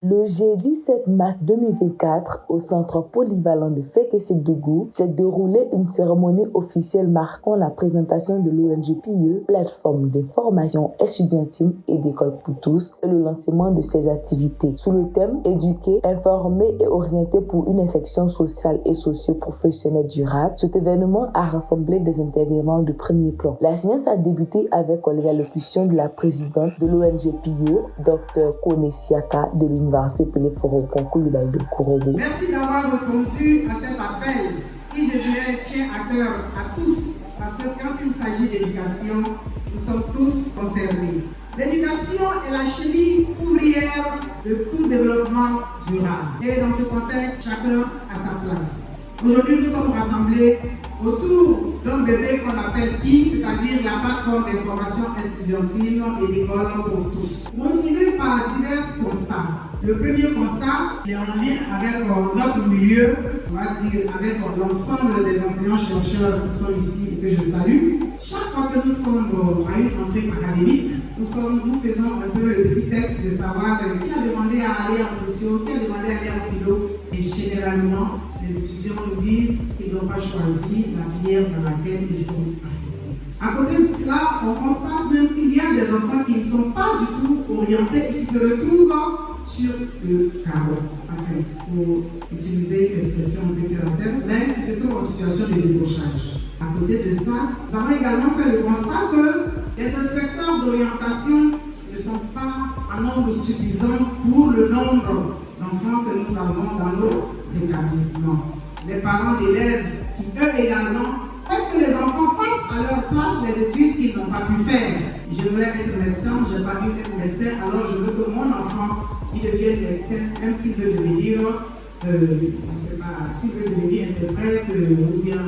Le jeudi 7 mars 2024, au centre polyvalent de Fekese-Dougou, s'est déroulée une cérémonie officielle marquant la présentation de l'ONG PIE, plateforme des formations estudiantines et d'école pour tous, et le lancement de ses activités. Sous le thème « Éduquer, informer et orienter pour une insertion sociale et socio-professionnelle durable », cet événement a rassemblé des intervenants de premier plan. La séance a débuté avec l'allocution de la présidente de l'ONG PIE, Dr Kone Siaka de l'Université Pelé-Forum Concours de Kourobo. Merci d'avoir répondu à cet appel qui, je dirais, tient à cœur à tous, parce que quand il s'agit d'éducation, nous sommes tous concernés. L'éducation est la cheville ouvrière de tout développement durable. Et dans ce contexte, chacun a sa place. Aujourd'hui, nous sommes rassemblés autour d'un bébé qu'on appelle PI, c'est-à-dire la plateforme d'information estudiantine et d'école pour tous. Motivés par divers constats. Le premier constat est en lien avec notre milieu, on va dire avec l'ensemble des enseignants-chercheurs qui sont ici et que je salue. Chaque fois que nous sommes à une entrée académique, nous faisons un peu le petit test de savoir qui a demandé à aller en sociaux, qui a demandé à aller en philo. Et généralement, les étudiants nous disent qu'ils n'ont pas choisi la filière dans laquelle ils sont affectés. À côté de cela, on constate même qu'il y a des enfants qui ne sont pas du tout orientés et qui se retrouvent sur le carreau, enfin, pour utiliser l'expression de caractère, mais qui se trouvent en situation de débauchage. À côté de ça, nous avons également fait le constat que les inspecteurs d'orientation ne sont pas en nombre suffisant pour le nombre d'enfants que nous avons dans nos établissements. Les parents d'élèves qui, eux également, fait que les enfants fassent à leur place les études qu'ils n'ont pas pu faire. Je voulais être médecin, je n'ai pas pu être médecin, alors je veux que mon enfant il devienne médecin, même s'il veut devenir, je ne sais pas, s'il veut devenir interprète ou bien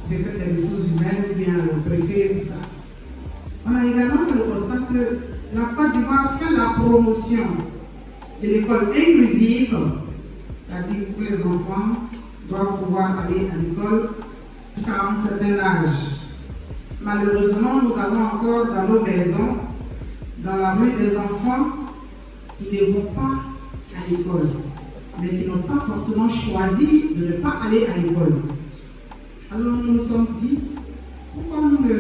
directeur des ressources humaines ou bien préfet, tout ça. On a également fait le constat que la Côte d'Ivoire fait la promotion de l'école inclusive, c'est-à-dire que tous les enfants doivent pouvoir aller à l'école jusqu'à un certain âge. Malheureusement, nous avons encore dans nos maisons, dans la rue, des enfants qui ne vont pas à l'école, mais qui n'ont pas forcément choisi de ne pas aller à l'école. Alors nous nous sommes dit, pourquoi nous ne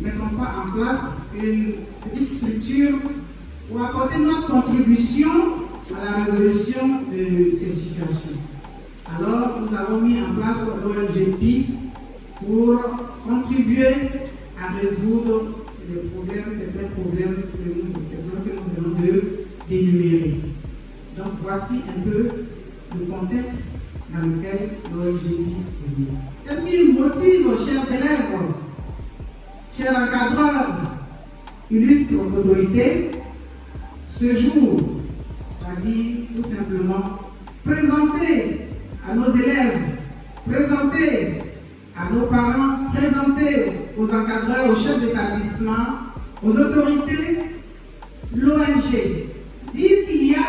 mettons pas en place une petite structure pour apporter notre contribution à la résolution de ces situations. Alors nous avons mis en place l'ONG PI pour contribuer à résoudre les problèmes, certains problèmes que nous venons d'énumérer. Donc voici un peu le contexte dans lequel l'ONG PI est venu. C'est ce qui nous motive, chers élèves, chers encadreurs, illustres autorités, ce jour, c'est-à-dire tout simplement présenter à nos élèves, présenter à nos parents, présenter aux encadreurs, aux chefs d'établissement, aux autorités, l'ONG. Dire qu'il y a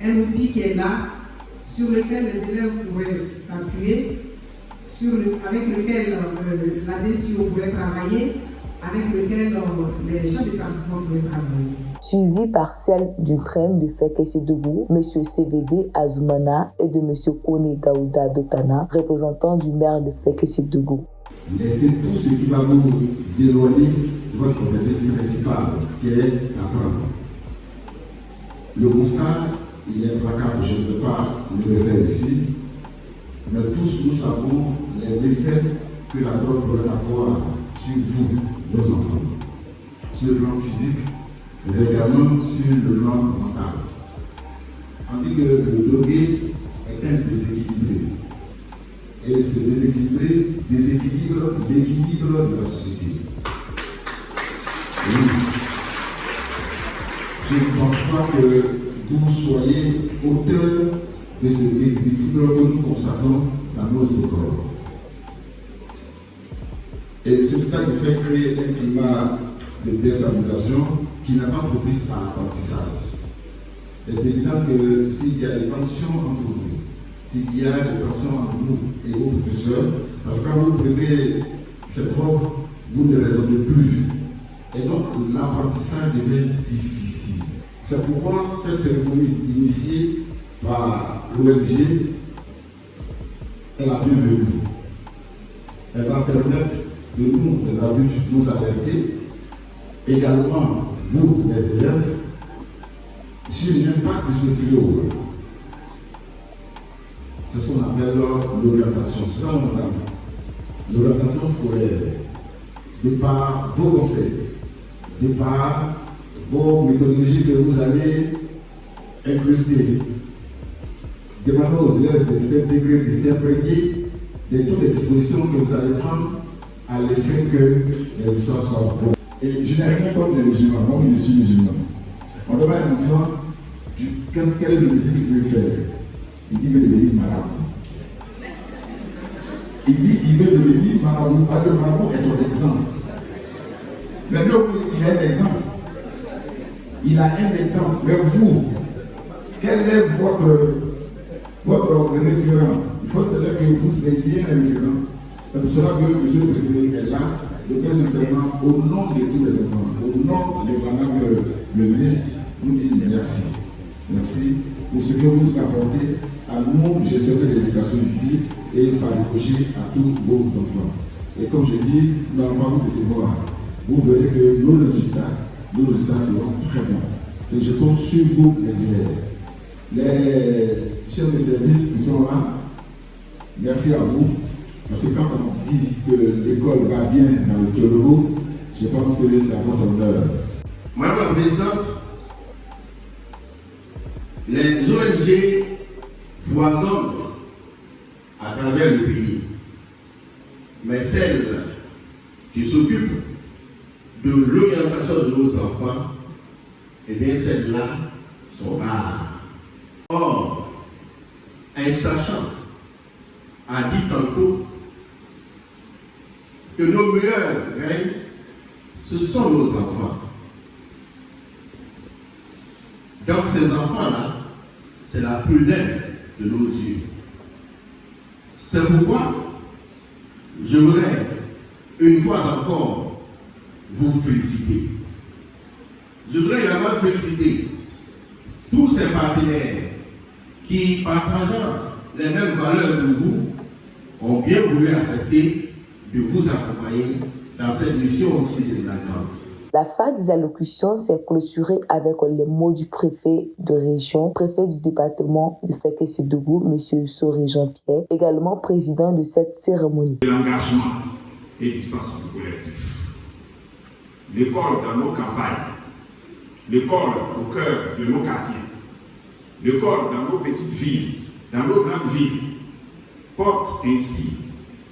un outil qui est là, sur lequel les élèves pourraient s'appuyer, avec lequel la DSIO pourrait travailler, avec lequel les chefs d'établissement pourraient travailler. Suivi par celle du train de Fekese-Dougou, M. CVD Azumana et de M. Kone Daouda Dotana, représentant du maire de Fekese-Dougou. Laissez tout ce qui va vous éloigner de votre objectif principal, qui est apprendre. Le constat, il est implacable, je ne veux pas le refaire ici, mais tous nous savons les méfaits que la drogue pourrait avoir sur vous, nos enfants, sur le plan physique, mais également sur le plan mental. On dit que le drogué est un déséquilibré. Et ce déséquilibré déséquilibre l'équilibre de la société. Oui. Je ne pense pas que vous soyez auteur de ce déséquilibre que nous constatons dans nos écoles. Et c'est le cas de faire créer un climat de déstabilisation qui n'est pas propice à l'apprentissage. Il est évident que s'il y a des tensions entre vous, s'il y a des tensions entre vous et vos professeurs, parce que quand vous prenez cette robe, vous ne raisonnez plus. Et donc l'apprentissage devient difficile. C'est pourquoi cette cérémonie initiée par l'ONG est la bienvenue. Elle va permettre de nous, les adultes, nous alerter, également vous, les élèves, sur l'impact de ce fléau. C'est ce qu'on appelle l'orientation. C'est ça qu'on appelle l'orientation scolaire. De par vos conseils, de par vos méthodologies que vous allez incruster, demandez aux élèves de s'intégrer, de s'imprégner de toutes les dispositions que vous allez prendre à l'effet que les histoires soient bonnes. Et je n'ai rien contre les musulmans, moi je suis musulman. On demande à un enfant, quel est le métier qu'il veut faire? Il dit qu'il veut devenir marabout. Il dit qu'il veut devenir marabout, parce que le marabout est son exemple. Mais lui, il a un exemple. Il a un exemple. Mais vous, quel est votre référent? Il faut que vous soyez un référent. C'est pour cela que le jeu préféré est là, de bien sincèrement, au nom de tous les enfants, au nom de madame le ministre, nous disons merci. Merci pour ce que vous apportez à nous, gestionnaires de l'éducation ici, et par ricochet à tous vos enfants. Et comme je dis, nous n'allons pas vous décevoir. Vous verrez que nos résultats seront très bons. Et je compte sur vous, les élèves. Les chefs de service qui sont là, merci à vous. Parce que quand on dit que l'école va bien dans le Toloro, je pense que c'est à votre honneur. Madame la Présidente, les ONG foisonnent à travers le pays. Mais celles qui s'occupent de l'orientation de nos enfants, eh bien celles-là sont rares. Or, un sachant a dit tantôt que nos meilleurs règnes, ce sont nos enfants. Donc ces enfants-là, c'est la prudence de nos yeux. C'est pourquoi je voudrais une fois encore vous féliciter. Je voudrais également féliciter tous ces partenaires qui, partageant les mêmes valeurs que vous, ont bien voulu accepter de vous accompagner dans cette mission aussi engageante. La phase des allocutions s'est clôturée avec les mots du préfet de région, préfet du département de Fekese-Dougou, M. Sori Jean-Pierre, également président de cette cérémonie. L'engagement et du sens du collectif. L'école dans nos campagnes, l'école au cœur de nos quartiers, l'école dans nos petites villes, dans nos grandes villes, porte ainsi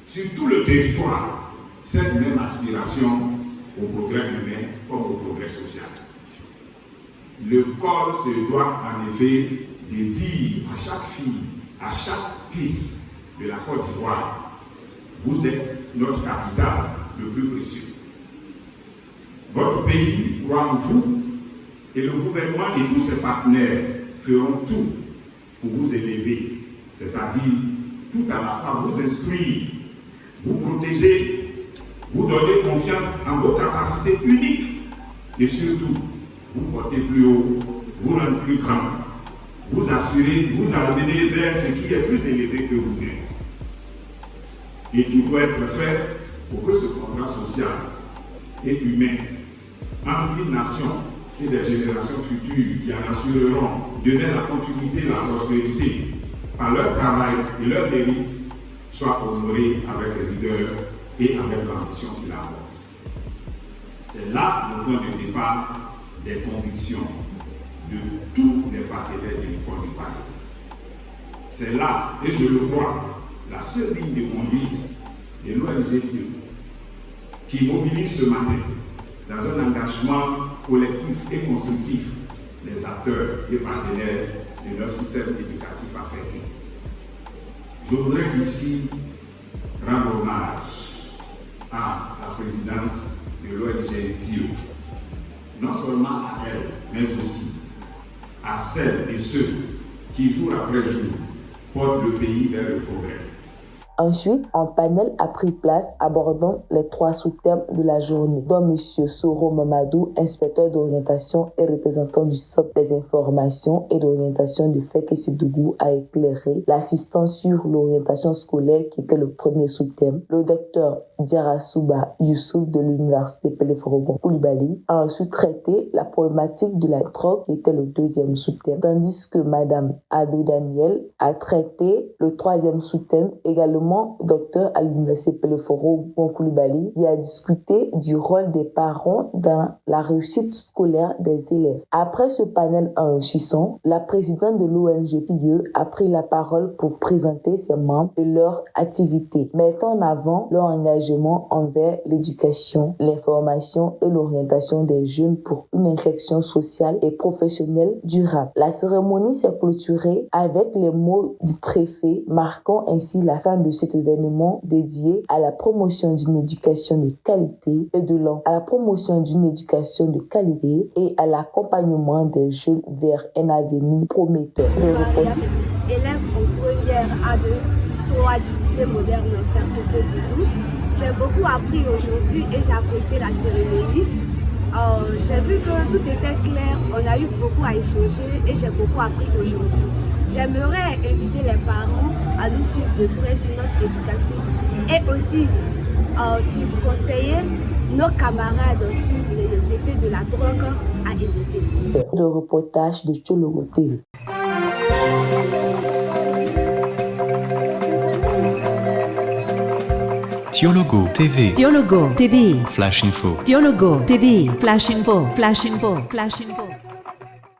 sur tout le territoire cette même aspiration au progrès humain comme au progrès social. L'école se doit en effet de dire à chaque fille, à chaque fils de la Côte d'Ivoire, vous êtes notre capital le plus précieux. Votre pays croit en vous et le gouvernement et tous ses partenaires feront tout pour vous élever, c'est-à-dire tout à la fois vous instruire, vous protéger, vous donner confiance en vos capacités uniques et surtout vous porter plus haut, vous rendre plus grand, vous assurer, vous amener vers ce qui est plus élevé que vous-même. Et tout doit être fait pour que ce contrat social et humain entre une nation et des générations futures qui en assureront demain la continuité et la prospérité par leur travail et leur mérite soit honoré avec les leaders et avec l'ambition qu'il apporte. C'est là le point de départ des convictions de tous les partenaires de l'école du Paris. C'est là, et je le crois, la seule ligne de conduite de l'ONG qui mobilise ce matin dans un engagement collectif et constructif les acteurs et partenaires de leur système éducatif africain. Je voudrais ici rendre hommage à la présidente de l'ONG PIO, non seulement à elle, mais aussi à celles et ceux qui, jour après jour, portent le pays vers le progrès. Ensuite, un panel a pris place abordant les 3 sous-thèmes de la journée, dont M. Soro Mamadou, inspecteur d'orientation et représentant du Centre des informations et d'orientation de Fekessi-Dougou, a éclairé l'assistance sur l'orientation scolaire qui était le premier sous-thème. Le docteur Diarasouba Youssouf de l'université Peleforogon Koulibaly a ensuite traité la problématique de la drogue qui était le deuxième sous-thème, tandis que Madame Adou Daniel a traité le troisième sous-thème, également docteur à l'université Peleforogon Koulibaly, qui a discuté du rôle des parents dans la réussite scolaire des élèves. Après ce panel enrichissant, la présidente de l'ONG-PIE a pris la parole pour présenter ses membres et leur activité, mettant en avant leur engagement envers l'éducation, l'information et l'orientation des jeunes pour une insertion sociale et professionnelle durable. La cérémonie s'est clôturée avec les mots du préfet, marquant ainsi la fin de cet événement dédié à la promotion d'une éducation de qualité et à la promotion d'une éducation de qualité et à l'accompagnement des jeunes vers un avenir prometteur. Élève en première A2, 3 du lycée moderne Fekessi-Dougou. J'ai beaucoup appris aujourd'hui et j'ai apprécié la cérémonie. J'ai vu que tout était clair, on a eu beaucoup à échanger et j'ai beaucoup appris aujourd'hui. J'aimerais inviter les parents à nous suivre de près sur notre éducation et aussi conseiller nos camarades sur les effets de la drogue à éviter. Le reportage de Tiologo TV. Tiologo TV. Tiologo TV. Flash Info. Tiologo TV. Flash Info. Flash Info. Flash Info.